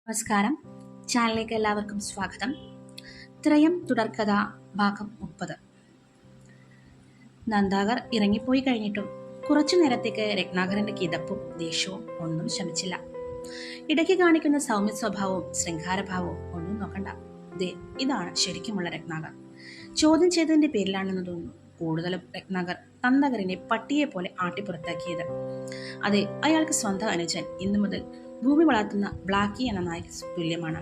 നമസ്കാരം. ചാനലിലേക്ക് എല്ലാവർക്കും സ്വാഗതം. ത്രയം തുടർക്കഥ ഭാഗം 30. നന്ദാകർ ഇറങ്ങിപ്പോയി കഴിഞ്ഞിട്ടും കുറച്ചു നേരത്തേക്ക് രത്നാകരന്റെ കിതപ്പും ദേഷ്യവും ഒന്നും ശമിച്ചില്ല. ഇടയ്ക്ക് കാണിക്കുന്ന സൗമ്യ സ്വഭാവവും ശൃംഗാരഭാവവും ഒന്നും നോക്കണ്ട. ഇതാണ് ശരിക്കുമുള്ള രത്നാകർ. ചോദ്യം ചെയ്തതിന്റെ പേരിലാണെന്ന് തോന്നുന്നു കൂടുതലും രത്നാകർ നന്ദാകരനെ പട്ടിയെ പോലെ ആട്ടിപ്പുറത്താക്കിയത്. അതെ, അയാൾക്ക് സ്വന്തം അനുജൻ ഇന്നു മുതൽ ഭൂമി വളർത്തുന്ന ബ്ലാക്കി എന്ന നായ്ക്ക് തുല്യമാണ്.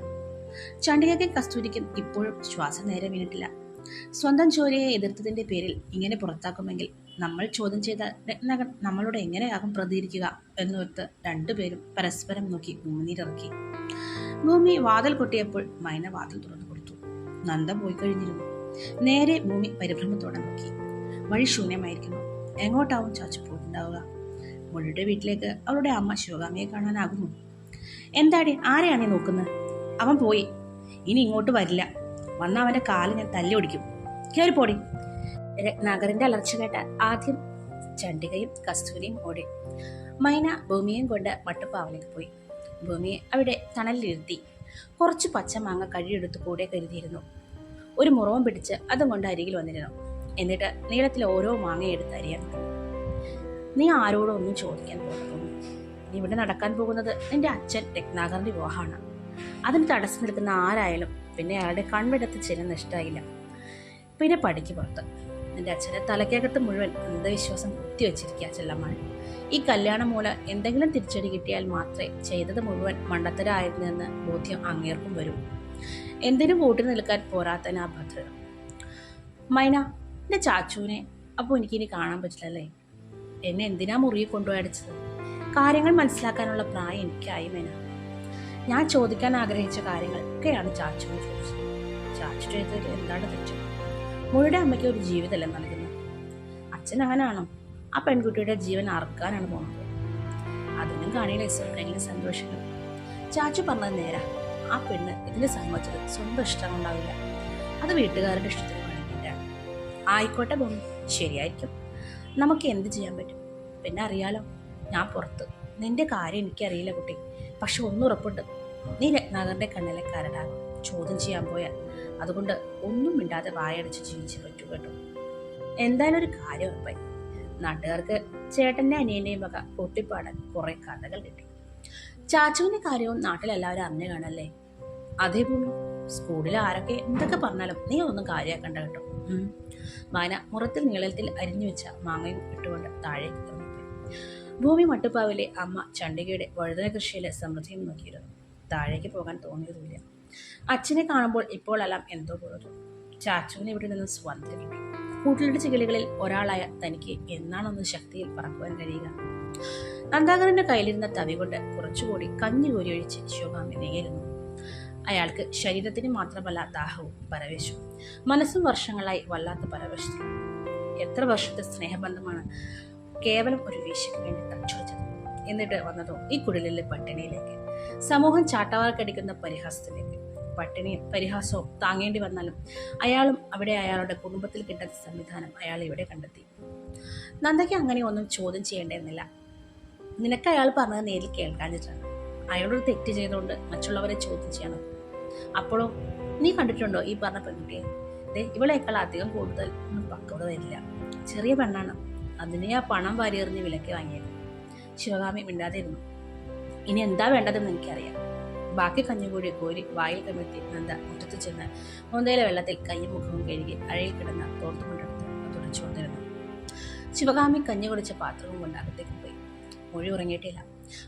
ചണ്ഡികയ്ക്കും കസ്തൂരിക്കും ഇപ്പോഴും ശ്വാസം നേരെ വീണിട്ടില്ല. സ്വന്തം ജോലിയെ എതിർത്തതിന്റെ പേരിൽ ഇങ്ങനെ പുറത്താക്കുമെങ്കിൽ നമ്മൾ ചോദ്യം ചെയ്ത രത്നാകർ നമ്മളോട് എങ്ങനെയാകും പ്രതികരിക്കുക എന്നോർത്ത് രണ്ടുപേരും പരസ്പരം നോക്കി ഉമിനീരിറക്കി. ഭൂമി വാതിൽ കൊട്ടിയപ്പോൾ മൈന വാതിൽ തുറന്നു കൊടുത്തു. നന്ദ പോയി കഴിഞ്ഞിരുന്നു. നേരെ ഭൂമി പരിഭ്രമത്തോടെ നോക്കി. വഴി ശൂന്യമായിരിക്കുന്നു. എങ്ങോട്ടാവും ചാച്ചു പോയിട്ടുണ്ടാവുക? മുഴുടെ വീട്ടിലേക്ക് അവളുടെ അമ്മ ശിവകാമിയെ കാണാനാകുമോ? എന്താടി, ആരെയാണ് നോക്കുന്നത്? അവൻ പോയി, ഇനി ഇങ്ങോട്ട് വരില്ല. വന്ന അവന്റെ കാല് ഞാൻ തല്ലി ഒടിക്കും. കയറിപ്പോടി. രത്നാകരന്റെ അലർച്ച കേട്ട ആദ്യം ചണ്ഡികയും കസ്തൂരിയും ഓടി. മൈന ഭൂമിയെയും കൊണ്ട് മട്ടുപ്പാവിലേക്ക് പോയി. ഭൂമിയെ അവിടെ തണലിലിരുത്തി. കുറച്ച് പച്ചമാങ്ങ കഴിയെടുത്ത് കൂടെ കരുതിയിരുന്നു. ഒരു മുറവും പിടിച്ച് അതും കൊണ്ട് അരികിൽ വന്നിരുന്നു. എന്നിട്ട് നീളത്തിൽ ഓരോ മാങ്ങ എടുത്ത് അരിയാൻ തുടങ്ങി. നീ ആരോടും ഒന്നും ചോദിക്കാൻ പോകുന്നു. നീ ഇവിടെ നടക്കാൻ പോകുന്നത് നിന്റെ അച്ഛൻ രത്നാകരന്റെ വിവാഹമാണ്. അതിന് തടസ്സം നിൽക്കുന്ന ആരായാലും പിന്നെ അയാളുടെ കൺവിടത്ത് ചില ഇഷ്ടമായില്ല. പിന്നെ പടിക്ക് പുറത്ത് നിന്റെ അച്ഛനെ തലക്കകത്ത് മുഴുവൻ അന്ധവിശ്വാസം കുത്തിവെച്ചിരിക്കുക ചെല്ലമ്മാണ്. ഈ കല്യാണം മൂലം എന്തെങ്കിലും തിരിച്ചടി കിട്ടിയാൽ മാത്രമേ ചെയ്തത് മുഴുവൻ മണ്ടത്തരായിരുന്നെന്ന് ബോധ്യം അങ്ങേർക്കും വരും. എന്തിനും കൂട്ടി നിൽക്കാൻ പോരാത്തന ആ ഭദ്ര. മൈന, എന്റെ ചാച്ചുവിനെ അപ്പോൾ എനിക്കിനി കാണാൻ പറ്റില്ലല്ലേ? എന്നെ എന്തിനാ മുറിയിൽ കൊണ്ടുപോയി അടിച്ചത്? കാര്യങ്ങൾ മനസ്സിലാക്കാനുള്ള പ്രായം എനിക്കായി മേന. ഞാൻ ചോദിക്കാൻ ആഗ്രഹിച്ച കാര്യങ്ങൾ ഒക്കെയാണ് ചാച്ചുവിനെ ചോദിച്ചത്. ചാച്ചു ചെയ്തതിൽ എന്താണ് തെറ്റ്? മുഴുടെ അമ്മയ്ക്ക് ഒരു ജീവിതമല്ലേ നൽകുന്നത്? അച്ഛൻ അങ്ങനാണോ? ആ പെൺകുട്ടിയുടെ ജീവൻ അറുക്കാനാണ് പോകുന്നത്. അതിനും കാണിയില്ല എപ്പോഴെങ്കിലും സന്തോഷങ്ങൾ. ചാച്ചു പറഞ്ഞത് നേരാ. ആ പെണ്ണ് ഇതിന് സമ്മതിച്ചത് സ്വന്തം ഇഷ്ടം ഉണ്ടാവില്ല. അത് വീട്ടുകാരുടെ ഇഷ്ടത്തിന് വേണ്ടിയിട്ടാണ്. ആയിക്കോട്ടെ ഭൂമി, ശരിയായിരിക്കും. നമുക്ക് എന്ത് ചെയ്യാൻ പറ്റും? പിന്നെ അറിയാലോ, ഞാൻ പുറത്ത്. നിന്റെ കാര്യം എനിക്കറിയില്ല കുട്ടി. പക്ഷെ ഒന്നും ഉറപ്പുണ്ട്, നീ രത്നാകരന്റെ കണ്ണിലെ കരടാകും ചോദ്യം ചെയ്യാൻ പോയാൽ. അതുകൊണ്ട് ഒന്നും മിണ്ടാതെ വായടച്ച് ജീവിച്ചു പറ്റൂ കേട്ടോ. എന്തായാലും ഒരു കാര്യം ഉറപ്പായി, നാട്ടുകാർക്ക് ചേട്ടന്റെ അനിയന്റെയും വക പൊട്ടിപ്പാടാൻ കുറെ കഥകൾ കിട്ടി. ചാച്ചുവിന്റെ കാര്യവും നാട്ടിലെല്ലാവരും അറിഞ്ഞു കാണല്ലേ? അതേ ഭൂമി, സ്കൂളിൽ ആരൊക്കെ എന്തൊക്കെ പറഞ്ഞാലും നീ ഒന്നും കാര്യമാക്കണ്ട കേട്ടോ. മാന മുറത്തിൽ നീളത്തിൽ അരിഞ്ഞു വെച്ച മാങ്ങയും ഇട്ടുകൊണ്ട് താഴേക്ക് ഇറങ്ങിപ്പോയി. ഭൂമി മട്ടുപ്പാവിലെ അമ്മ ചണ്ഡികയുടെ വഴുതന കൃഷിയിലെ സമൃദ്ധിയും നോക്കിയിരുന്നു. താഴേക്ക് പോകാൻ തോന്നിയതുമില്ല. അച്ഛനെ കാണുമ്പോൾ ഇപ്പോൾ എല്ലാം എന്തോ പോലും. ചാച്ചുവിനെ ഇവിടെ നിന്ന് സ്വാതന്ത്ര്യം കിട്ടി. കൂട്ടിലിടിച്ച കിളികളിൽ ഒരാളായ തനിക്ക് എന്നാണൊന്ന് ശക്തിയിൽ പറക്കുവാൻ കഴിയുക? നന്ദാകരന്റെ കയ്യിലിരുന്ന തവി കൊണ്ട് കുറച്ചുകൂടി കഞ്ഞി കോരി ഒഴിച്ച് ശിവകാമി നെയ്യായിരുന്നു. അയാൾക്ക് ശരീരത്തിന് മാത്രമല്ല ദാഹവും പരവേശവും. മനസ്സും വർഷങ്ങളായി വല്ലാത്ത പരവേശത്തിൽ. എത്ര വർഷത്തെ സ്നേഹബന്ധമാണ് കേവലം ഒരു വീശയ്ക്ക് വേണ്ടി തച്ചുവച്ചത്. എന്നിട്ട് വന്നതോ ഈ കുടിലിലെ പട്ടിണിയിലേക്ക്. സമൂഹം ചാട്ടവാർക്കടിക്കുന്ന പരിഹാസത്തിലേക്ക്. പട്ടിണിയും പരിഹാസവും താങ്ങേണ്ടി വന്നാലും അയാളും അവിടെ അയാളുടെ കുടുംബത്തിൽ കിട്ടുന്ന സംവിധാനം അയാൾ ഇവിടെ കണ്ടെത്തി. നന്ദയ്ക്ക് അങ്ങനെ ഒന്നും ചോദ്യം ചെയ്യേണ്ടതെന്നില്ല. നിനക്ക് അയാൾ പറഞ്ഞത് നേരിൽ കേൾക്കാഞ്ഞിട്ടാണ്. അയാളൊരു തെറ്റ് ചെയ്തുകൊണ്ട് മറ്റുള്ളവരെ ചോദ്യം ചെയ്യണം. അപ്പോഴും നീ കണ്ടിട്ടുണ്ടോ ഈ പറഞ്ഞ പെൺകുട്ടിയെ? ഇവളേക്കാൾ അധികം കൂടുതൽ ഒന്നും പക്വത വരില്ല. ചെറിയ പെണ്ണാണ്. അതിനെ ആ പണം വാരിയെറിഞ്ഞ് വിലക്ക് വാങ്ങിയത്. ശിവകാമി മിണ്ടാതെ ഇരുന്നു. ഇനി എന്താ വേണ്ടതെന്ന് എനിക്കറിയാം. ബാക്കി കഞ്ഞുകൂടി കോരി വായിൽ കമിഴ്ത്തി നന്ദ മുറ്റത്ത് ചെന്ന് മുന്തയിലെ വെള്ളത്തിൽ കയ്യും മുഖവും കഴുകി അഴയിൽ കിടന്ന തോർത്തുകൊണ്ടെടുത്ത് തുടച്ചുകൊണ്ടിരുന്നു. ശിവകാമി കഞ്ഞി കുടിച്ച പാത്രവും കൊണ്ട് അകത്തേക്ക് പോയി. മൊഴി ഉറങ്ങിയിട്ടില്ല.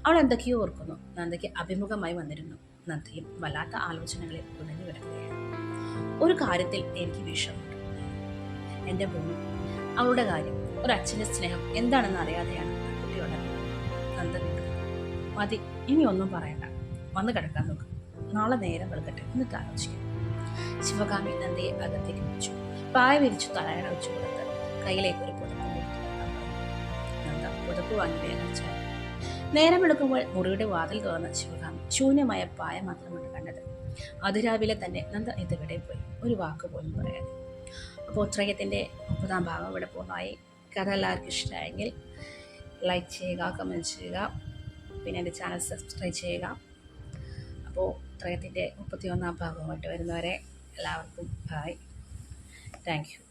അവൾ എന്തൊക്കെയോ ഓർക്കുന്നു. നന്ദയ്ക്ക് അഭിമുഖമായി വന്നിരുന്നു. നന്ദയും വല്ലാത്ത ആലോചനകളിൽ ഉടഞ്ഞു കിടക്കുകയാണ്. ഒരു കാര്യത്തിൽ എനിക്ക് വിഷമമുണ്ട്. എൻ്റെ ഭൂമി, അവളുടെ കാര്യം. ഒരു അച്ഛൻ്റെ സ്നേഹം എന്താണെന്ന് അറിയാതെയാണ് കുട്ടിയോട് നന്ദ നിൽക്കുന്നത്. മതി, ഇനി ഒന്നും പറയണ്ട. വന്ന് കിടക്കാൻ നോക്ക്. നാളെ നേരം വെളുക്കട്ടെ, എന്നിട്ട് ആലോചിക്കും. ശിവകാമി നന്ദയെ അകത്തേക്ക് വിളിച്ചു. പായ വിരിച്ചു തലയണ വെച്ചു കൊടുത്ത് കയ്യിലേക്ക് ഒരു പുതപ്പ് കൊടുത്തു. നന്ദ പുതപ്പ് വാങ്ങി വേഗം വെച്ചു. നേരം വെളുക്കുമ്പോൾ മുറിയുടെ വാതിൽ തുറന്ന ശിവകാമി ശൂന്യമായ പായ മാത്രമാണ് കണ്ടത്. അതിരാവിലെ തന്നെ നന്ദ ഇതുവിടെ പോയി ഒരു വാക്ക് പോലും പറയാതെ. അപ്പോൾ ത്രയത്തിൻ്റെ 30-ാം ഭാഗം ഇവിടെ പൂർണ്ണമായി. കഥ എല്ലാവർക്കും ഇഷ്ടമായെങ്കിൽ ലൈക്ക് ചെയ്യുക, കമൻറ്റ് ചെയ്യുക, പിന്നെ എൻ്റെ ചാനൽ സബ്സ്ക്രൈബ് ചെയ്യുക. അപ്പോൾ ത്രയത്തിൻ്റെ 31-ാം ഭാഗവുമായിട്ട് വരുന്നവരെ എല്ലാവർക്കും ബായ്. Thank you.